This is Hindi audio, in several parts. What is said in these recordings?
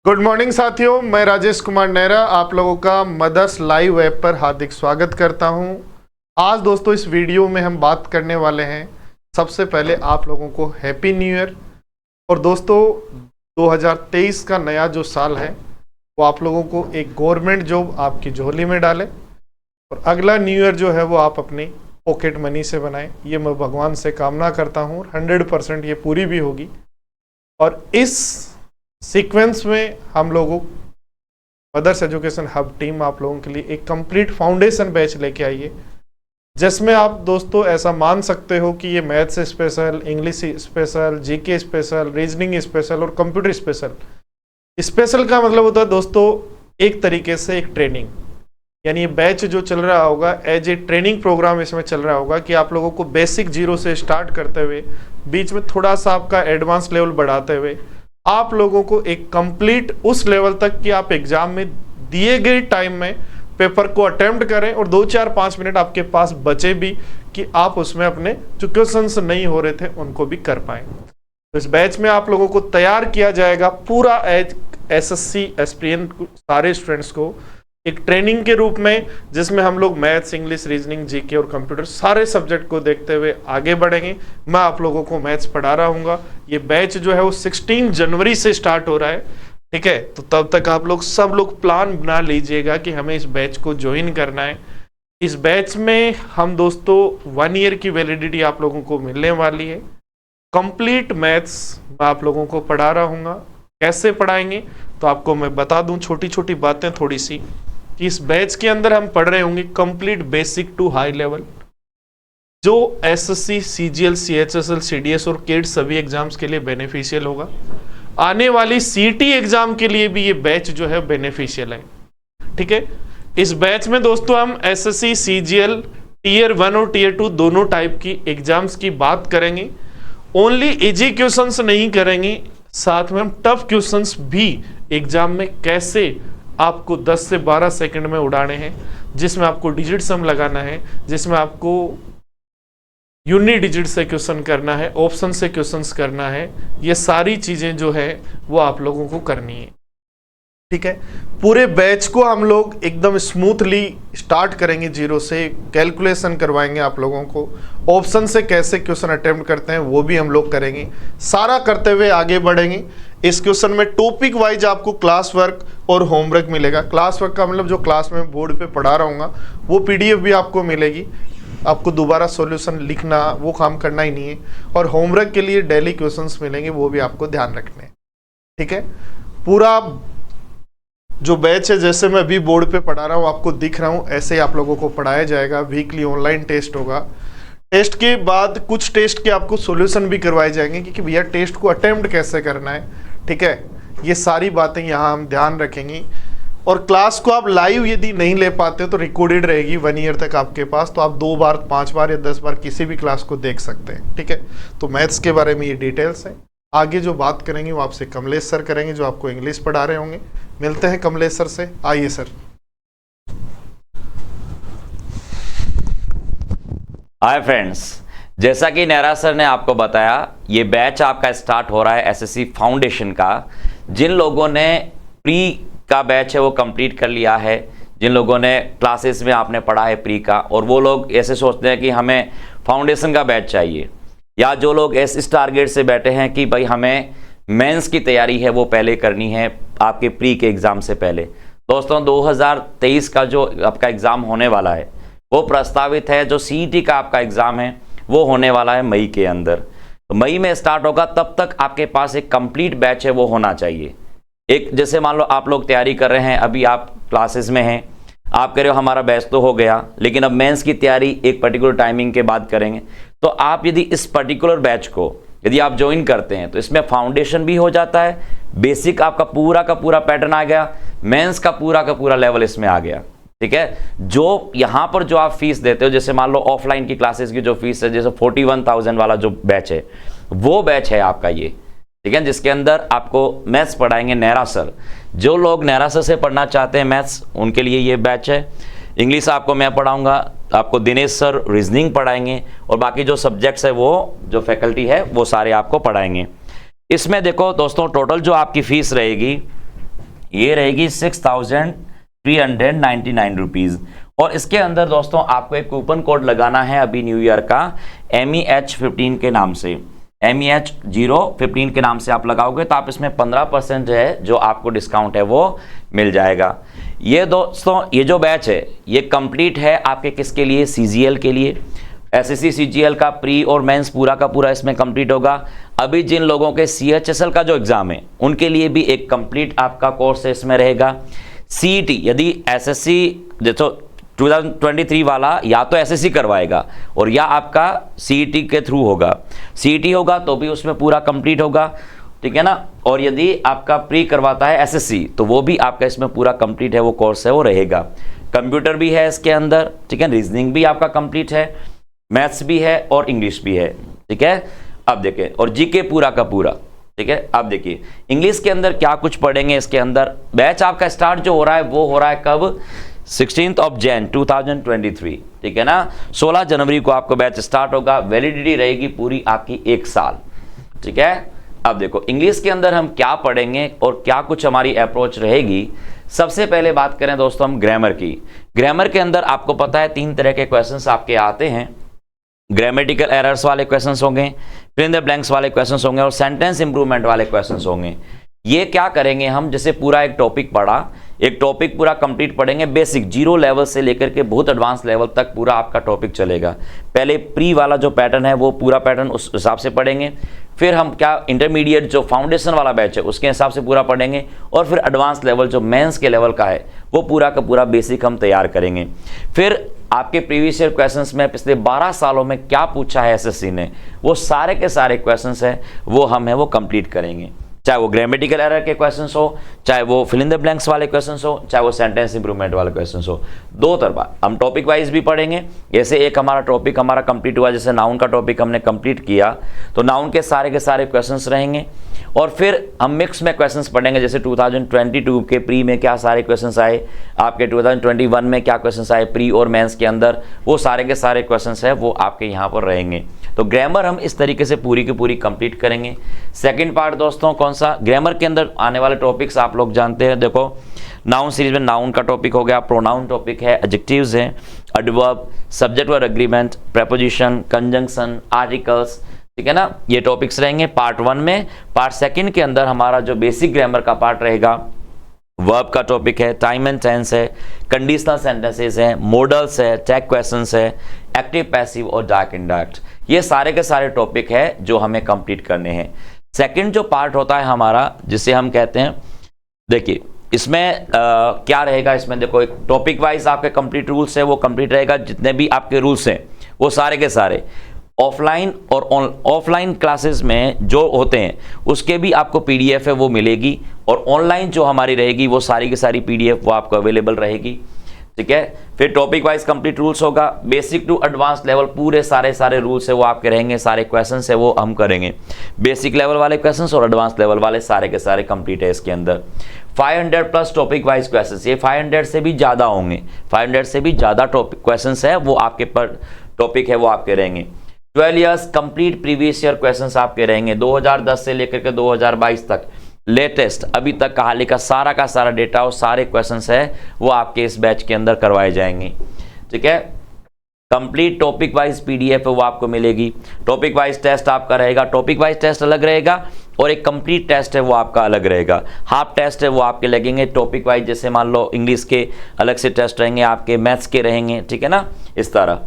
गुड मॉर्निंग साथियों, मैं राजेश कुमार नेहरा आप लोगों का मदर्स लाइव ऐप पर हार्दिक स्वागत करता हूं। आज दोस्तों इस वीडियो में हम बात करने वाले हैं, सबसे पहले आप लोगों को हैप्पी न्यू ईयर। और दोस्तों 2023 का नया जो साल है वो आप लोगों को एक गवर्नमेंट जॉब आपकी झोली में डाले और अगला न्यू ईयर जो है वो आप अपनी पॉकेट मनी से बनाएं। ये मैं भगवान से कामना करता हूँ, 100% ये पूरी भी होगी। और इस सीक्वेंस में हम लोगों मदर्स एजुकेशन हब टीम आप लोगों के लिए एक कंप्लीट फाउंडेशन बैच लेके आई है, जिसमें आप दोस्तों ऐसा मान सकते हो कि ये maths special, English special, GK special, reasoning special और कंप्यूटर स्पेशल। स्पेशल का मतलब होता है दोस्तों एक तरीके से एक ट्रेनिंग, यानी ये बैच जो चल रहा होगा एज ए ट्रेनिंग प्रोग्राम इसमें चल रहा होगा कि आप लोगों को बेसिक जीरो से स्टार्ट करते हुए बीच में थोड़ा सा आपका एडवांस लेवल बढ़ाते हुए आप लोगों को एक कंप्लीट उस लेवल तक कि आप एग्जाम में दिए गए टाइम में पेपर को अटेम्प्ट करें और 2-4-5 मिनट आपके पास बचे भी कि आप उसमें अपने जो क्वेश्चंस नहीं हो रहे थे उनको भी कर पाएं। तो इस बैच में आप लोगों को तैयार किया जाएगा पूरा एज एसएससी एस्पिरेंट सारे स्टूडेंट्स को एक ट्रेनिंग के रूप में, जिसमें हम लोग मैथ्स, इंग्लिश, रीजनिंग, जीके और कंप्यूटर सारे सब्जेक्ट को देखते हुए आगे बढ़ेंगे। मैं आप लोगों को मैथ्स पढ़ा रहा हूँ। ये बैच जो है वो 16 जनवरी से स्टार्ट हो रहा है, ठीक है। तो तब तक आप लोग सब लोग प्लान बना लीजिएगा कि हमें इस बैच को ज्वाइन करना है। इस बैच में हम दोस्तों 1 ईयर की वैलिडिटी आप लोगों को मिलने वाली है। कंप्लीट मैथ्स मैं आप लोगों को पढ़ा रहा हूँ। कैसे पढ़ाएंगे तो आपको मैं बता दूं छोटी छोटी बातें थोड़ी सी, कि इस बैच के अंदर हम पढ़ रहे होंगे complete basic to high level, जो एसएससी, सीजीएल, सीएचएसएल, सीडीएस और केट सभी एग्जाम्स के लिए बेनिफिशियल होगा। आने वाली सीटी एग्जाम के लिए भी ये बैच जो है बेनिफिशियल है, ठीक है। इस बैच में दोस्तों हम एसएससी, सीजीएल, टीयर 1 और टीयर 2 दोनों टाइप की एग्जाम्स की बात करेंगे। ओनली इजी क्वेश्चंस नहीं करेंगे, साथ में हम टफ क्वेश्चंस भी एग्जाम में कैसे आपको 10 से 12 सेकंड में उड़ाने हैं, जिसमें आपको डिजिट सम लगाना है, जिसमें आपको यूनिट डिजिट से क्वेश्चन करना है, ऑप्शन से क्वेश्चंस करना है। ये सारी चीजें जो है वो आप लोगों को करनी है, ठीक है। पूरे बैच को हम लोग एकदम स्मूथली स्टार्ट करेंगे, जीरो से कैलकुलेशन करवाएंगे आप लोगों को। ऑप्शन से कैसे क्वेश्चन अटेम्प्ट करते हैं वो भी हम लोग करेंगे। सारा करते हुए आगे बढ़ेंगे। इस क्वेश्चन में टॉपिक वाइज आपको क्लास वर्क और होमवर्क मिलेगा। क्लास वर्क का मतलब जो क्लास में बोर्ड पे पढ़ा रहूँगा वो पीडीएफ भी आपको मिलेगी। आपको दोबारा सॉल्यूशन लिखना वो काम करना ही नहीं है। और होमवर्क के लिए डेली क्वेश्चंस मिलेंगे, वो भी आपको ध्यान रखने हैं, ठीक है। पूरा जो बैच है जैसे मैं अभी बोर्ड पे पढ़ा रहा हूँ, आपको दिख रहा हूँ, ऐसे ही आप लोगों को पढ़ाया जाएगा। वीकली ऑनलाइन टेस्ट होगा। टेस्ट के बाद कुछ टेस्ट के आपको सॉल्यूशन भी करवाए जाएंगे कि भैया टेस्ट को अटेम्प्ट कैसे करना है, ठीक है। ये सारी बातें यहाँ हम ध्यान रखेंगे। और क्लास को आप लाइव यदि नहीं ले पाते तो रिकॉर्डेड रहेगी 1 ईयर तक आपके पास, तो आप 2 बार, 5 बार या 10 बार किसी भी क्लास को देख सकते हैं, ठीक है। तो मैथ्स के बारे में ये डिटेल्स है। आगे जो बात करेंगे वो आपसे कमलेश सर करेंगे, जो आपको इंग्लिश पढ़ा रहे होंगे। मिलते हैं कमलेश सर से, आइए सर। हाय फ्रेंड्स, जैसा कि नेहरा सर ने आपको बताया, ये बैच आपका स्टार्ट हो रहा है एसएससी फाउंडेशन का। जिन लोगों ने प्री का बैच है वो कंप्लीट कर लिया है, जिन लोगों ने क्लासेस में आपने पढ़ा है प्री का, और वो लोग ऐसे सोचते हैं कि हमें फाउंडेशन का बैच चाहिए, या जो लोग इस टारगेट से बैठे हैं कि भाई हमें मेंस की तैयारी है वो पहले करनी है आपके प्री के एग्ज़ाम से पहले। दोस्तों 2023 का जो आपका एग्ज़ाम होने वाला है वो प्रस्तावित है। जो सीईटी का आपका एग्ज़ाम है वो होने वाला है मई के अंदर। तो मई में स्टार्ट होगा, तब तक आपके पास एक कंप्लीट बैच है वो होना चाहिए। एक जैसे मान लो आप लोग तैयारी कर रहे हैं, अभी आप क्लासेस में हैं, आप कह रहे हो हमारा बैच तो हो गया, लेकिन अब मेंस की तैयारी एक पर्टिकुलर टाइमिंग के बाद करेंगे। तो आप यदि इस पर्टिकुलर बैच को यदि आप ज्वाइन करते हैं तो इसमें फाउंडेशन भी हो जाता है, बेसिक आपका पूरा का पूरा पैटर्न आ गया, मेंस का पूरा लेवल इसमें आ गया, ठीक है। जो यहाँ पर जो आप फीस देते हो, जैसे मान लो ऑफलाइन की क्लासेस की जो फीस है, जैसे 41,000 वाला जो बैच है वो बैच है आपका ये, ठीक है, जिसके अंदर आपको मैथ्स पढ़ाएंगे नेहरा सर। जो लोग नेहरा सर से पढ़ना चाहते हैं मैथ्स, उनके लिए ये बैच है। इंग्लिश आपको मैं पढ़ाऊंगा, आपको दिनेश सर रीजनिंग पढ़ाएंगे, और बाकी जो सब्जेक्ट्स है वो जो फैकल्टी है वो सारे आपको पढ़ाएंगे। इसमें देखो दोस्तों, टोटल जो आपकी फीस रहेगी ये रहेगी 6,399 रुपीज़। और इसके अंदर दोस्तों आपको एक कूपन कोड लगाना है अभी न्यू ईयर का, MEH15 के नाम से, MEH015 के नाम से आप लगाओगे तो आप इसमें 15% जो है जो आपको डिस्काउंट है वो मिल जाएगा। ये दोस्तों ये जो बैच है ये कंप्लीट है आपके किसके लिए, CGL के लिए। SSC CGL का प्री और मेंस पूरा का पूरा इसमें कंप्लीट होगा। अभी जिन लोगों के CHSL का जो एग्जाम है उनके लिए भी एक कंप्लीट आपका कोर्स इसमें रहेगा। CET यदि SSC जैसे 2023 वाला या तो SSC करवाएगा और या आपका CET के थ्रू होगा, CET होगा तो भी उसमें पूरा कंप्लीट होगा, ठीक है ना। और यदि आपका प्री करवाता है SSC तो वो भी आपका इसमें पूरा कंप्लीट है वो कोर्स है वो रहेगा। कंप्यूटर भी है इसके अंदर, ठीक है, रीजनिंग भी आपका कंप्लीट है, मैथ्स भी है और इंग्लिश भी है, ठीक है। अब देखिए और जीके पूरा का पूरा, ठीक है। अब देखिए इंग्लिश के अंदर क्या कुछ पढ़ेंगे इसके अंदर। बैच आपका स्टार्ट जो हो रहा है वो हो रहा है कब, 16 Jan 2023, ठीक है ना। 16 जनवरी को आपको बैच स्टार्ट होगा, वैलिडिटी रहेगी पूरी आपकी 1 साल, ठीक है। अब देखो इंग्लिश के अंदर हम क्या पढ़ेंगे और क्या कुछ हमारी अप्रोच रहेगी। सबसे पहले बात करें दोस्तों हम ग्रामर की। ग्रामर के अंदर आपको पता है 3 तरह के क्वेश्चंस आपके आते हैं। ग्रामेटिकल एरर्स वाले क्वेश्चंस होंगे, फिल इन द ब्लैंक्स वाले क्वेश्चंस होंगे और सेंटेंस इंप्रूवमेंट वाले क्वेश्चंस होंगे। ये क्या करेंगे हम, जैसे पूरा एक टॉपिक पढ़ा, एक टॉपिक पूरा कंप्लीट पढ़ेंगे, बेसिक 0 लेवल से लेकर के बहुत एडवांस लेवल तक पूरा आपका टॉपिक चलेगा। पहले प्री वाला जो पैटर्न है वो पूरा पैटर्न उस हिसाब से पढ़ेंगे, फिर हम क्या इंटरमीडिएट जो फाउंडेशन वाला बैच है उसके हिसाब से पूरा पढ़ेंगे, और फिर एडवांस लेवल जो मेंस के लेवल का है वो पूरा का पूरा बेसिक हम तैयार करेंगे। फिर आपके प्रीवियस ईयर क्वेश्चंस में पिछले 12 सालों में क्या पूछा है SSC ने, वो सारे के सारे क्वेश्चंस हैं वो हम है वो कंप्लीट करेंगे। चाहे वो ग्रामेटिकल एरर के क्वेश्चंस हो, चाहे वो फिल इन द ब्लैंक्स वाले क्वेश्चंस हो, चाहे वो सेंटेंस इंप्रूवमेंट वाले क्वेश्चंस हो, 2 तरफा हम टॉपिक वाइज भी पढ़ेंगे। जैसे एक हमारा टॉपिक हमारा कंप्लीट हुआ, जैसे नाउन का टॉपिक हमने कंप्लीट किया तो नाउन के सारे क्वेश्चंस रहेंगे, और फिर हम मिक्स में क्वेश्चंस पढ़ेंगे। जैसे 2022 के प्री में क्या सारे क्वेश्चंस आए, आपके 2021 में क्या क्वेश्चंस आए प्री और मेंस के अंदर, वो सारे के सारे क्वेश्चंस है वो आपके यहाँ पर रहेंगे। तो ग्रामर हम इस तरीके से पूरी की पूरी कंप्लीट करेंगे। सेकंड पार्ट दोस्तों कौन सा, ग्रामर के अंदर आने वाले टॉपिक्स आप लोग जानते हैं। देखो नाउन सीरीज में नाउन का टॉपिक हो गया, प्रोनाउन टॉपिक है, एडजेक्टिव्स हैं, adverb, subject verb agreement, preposition, conjunction, articles, ठीक है ना, ये टॉपिक्स रहेंगे पार्ट 1 में। पार्ट 2 के अंदर हमारा जो बेसिक ग्रामर का पार्ट रहेगा, वर्ब का टॉपिक है, टाइम एंड टेंस है, कंडीशनल सेंटेंसेस है, मॉडल्स है, टैग क्वेश्चंस है, एक्टिव पैसिव और डायरेक्ट इनडायरेक्ट, ये सारे के सारे टॉपिक है जो हमें कंप्लीट करने हैं। सेकंड जो पार्ट होता है हमारा जिसे हम कहते हैं, देखिए इसमें क्या रहेगा, इसमें देखो एक टॉपिक वाइज आपके कंप्लीट रूल्स है वो कंप्लीट रहेगा, जितने भी आपके रूल्स हैं वो सारे के सारे। ऑफलाइन और ऑफलाइन क्लासेस में जो होते हैं उसके भी आपको PDF है वो मिलेगी, और ऑनलाइन जो हमारी रहेगी वो सारी की सारी PDF वो आपको अवेलेबल रहेगी, ठीक है। फिर टॉपिक वाइज कंप्लीट रूल्स होगा, बेसिक टू एडवांस लेवल पूरे सारे रूल्स है वो आपके रहेंगे, सारे क्वेश्चंस है वो हम करेंगे, बेसिक लेवल वाले क्वेश्चंस और एडवांस लेवल वाले सारे के सारे कंप्लीट है इसके अंदर। 500 प्लस टॉपिक वाइज क्वेश्चंस, ये 500 से भी ज़्यादा होंगे, 500 से भी ज़्यादा टॉपिक क्वेश्चंस है वो आपके पर टॉपिक है वो आपके रहेंगे। 12 years complete previous year questions आपके रहेंगे, 2010 से लेकर के 2022 तक लेटेस्ट अभी तक कहानी का सारा डेटा और सारे क्वेश्चंस है वो आपके इस बैच के अंदर करवाए जाएंगे, ठीक है। कंप्लीट टॉपिक वाइज PDF वो आपको मिलेगी, टॉपिक वाइज टेस्ट आपका रहेगा, टॉपिक वाइज टेस्ट अलग रहेगा और एक कंप्लीट टेस्ट है वो आपका अलग रहेगा, हाफ टेस्ट है वो आपके लगेंगे टॉपिक वाइज, जैसे मान लो इंग्लिश के अलग से टेस्ट रहेंगे, आपके मैथ्स के रहेंगे, ठीक है ना, इस तरह।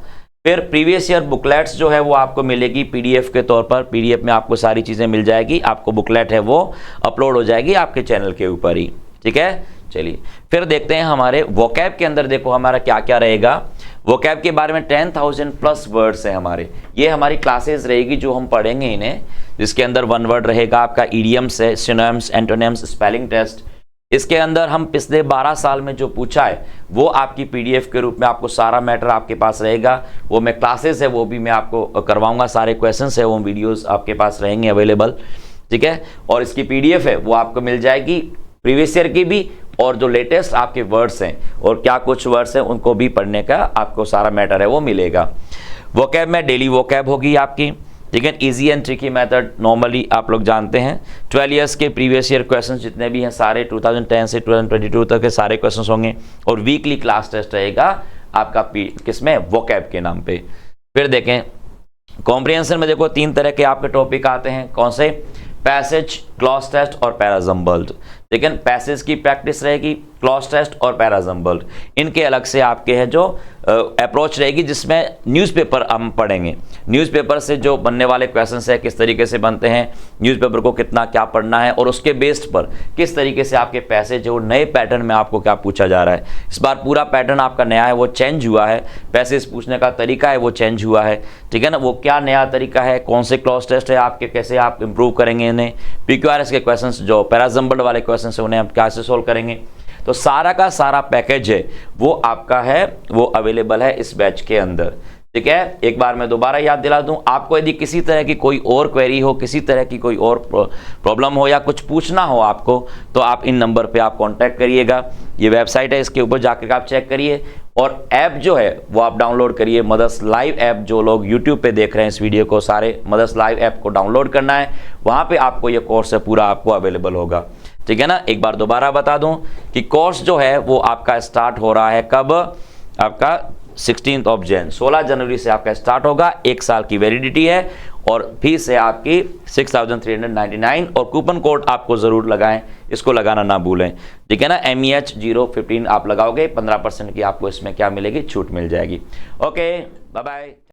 फिर प्रीवियस ईयर बुकलेट्स जो है वो आपको मिलेगी PDF के तौर पर, PDF में आपको सारी चीज़ें मिल जाएगी, आपको बुकलेट है वो अपलोड हो जाएगी आपके चैनल के ऊपर ही, ठीक है। चलिए फिर देखते हैं हमारे वोकैब के अंदर, देखो हमारा क्या क्या रहेगा। वोकैब के बारे में 10,000 प्लस वर्ड्स हैं हमारे, ये हमारी क्लासेस रहेगी जो हम पढ़ेंगे इन्हें, जिसके अंदर 1 वर्ड रहेगा आपका, इडियम्स है, सिनोनिम्स, एंटोनिम्स, स्पेलिंग टेस्ट। इसके अंदर हम पिछले 12 साल में जो पूछा है वो आपकी PDF के रूप में आपको सारा मैटर आपके पास रहेगा, वो मैं क्लासेस है वो भी मैं आपको करवाऊंगा, सारे क्वेश्चंस है वो वीडियोस आपके पास रहेंगे अवेलेबल, ठीक है। और इसकी PDF है वो आपको मिल जाएगी प्रीवियस ईयर की भी, और जो लेटेस्ट आपके वर्ड्स हैं और क्या कुछ वर्ड्स हैं उनको भी पढ़ने का आपको सारा मैटर है वो मिलेगा। वोकैब में डेली वोकैब होगी आपकी, ठीक है। Easy and tricky method normally आप लोग जानते हैं। 12 ईयर्स के प्रीवियस ईयर क्वेश्चंस जितने भी हैं सारे 2010 से 2022 तक के सारे क्वेश्चंस होंगे और वीकली क्लास टेस्ट रहेगा आपका किसमें, वोकैब के नाम पे। फिर देखें कॉम्प्रिहेंशन में, देखो 3 तरह के आपके टॉपिक आते हैं। कौन से, पैसेज, क्लॉज टेस्ट और पैराजम्बल्ड। लेकिन पैसेज की प्रैक्टिस रहेगी, क्लॉज टेस्ट और पैराजम्बल्ड इनके अलग से आपके है जो अप्रोच रहेगी, जिसमें न्यूज़पेपर हम पढ़ेंगे। न्यूज़पेपर से जो बनने वाले क्वेश्चंस है किस तरीके से बनते हैं, न्यूज़पेपर को कितना क्या पढ़ना है और उसके बेस्ड पर किस तरीके से आपके पैसेज जो नए पैटर्न में आपको क्या पूछा जा रहा है। इस बार पूरा पैटर्न आपका नया है, वो चेंज हुआ है, पैसेज पूछने का तरीका है वो चेंज हुआ है, ठीक है ना। वो क्या नया तरीका है, कौन से क्लॉज टेस्ट है आपके, कैसे आप इंप्रूव करेंगे इन्हें, PQRS के क्वेश्चन जो पैराजम्बल्ड वाले क्वेश्चन है उन्हें आप कैसे सोल्व करेंगे। तो सारा का सारा पैकेज है वो आपका है, वो अवेलेबल है इस बैच के अंदर, ठीक है। एक बार मैं दोबारा याद दिला दूं, आपको यदि किसी तरह की कोई और क्वेरी हो, किसी तरह की कोई और प्रॉब्लम हो या कुछ पूछना हो आपको, तो आप इन नंबर पे आप कांटेक्ट करिएगा। ये वेबसाइट है, इसके ऊपर जाकर आप चेक करिए और ऐप जो है वो आप डाउनलोड करिए, मदर्स लाइव ऐप। जो लोग यूट्यूब पे देख रहे हैं इस वीडियो को, सारे मदर्स लाइव ऐप को डाउनलोड करना है, वहाँ पे आपको ये कोर्स है पूरा आपको अवेलेबल होगा, ठीक है ना। एक बार दोबारा बता दूं कि कोर्स जो है वो आपका स्टार्ट हो रहा है कब, आपका 16 ऑफ जैन, 16 जनवरी से आपका स्टार्ट होगा। 1 साल की वैलिडिटी है और फीस है आपकी 6399 और कूपन कोड आपको जरूर लगाएं, इसको लगाना ना भूलें, ठीक है ना। MEH015 आप लगाओगे 15% की आपको इसमें क्या मिलेगी, छूट मिल जाएगी। Okay, bye bye.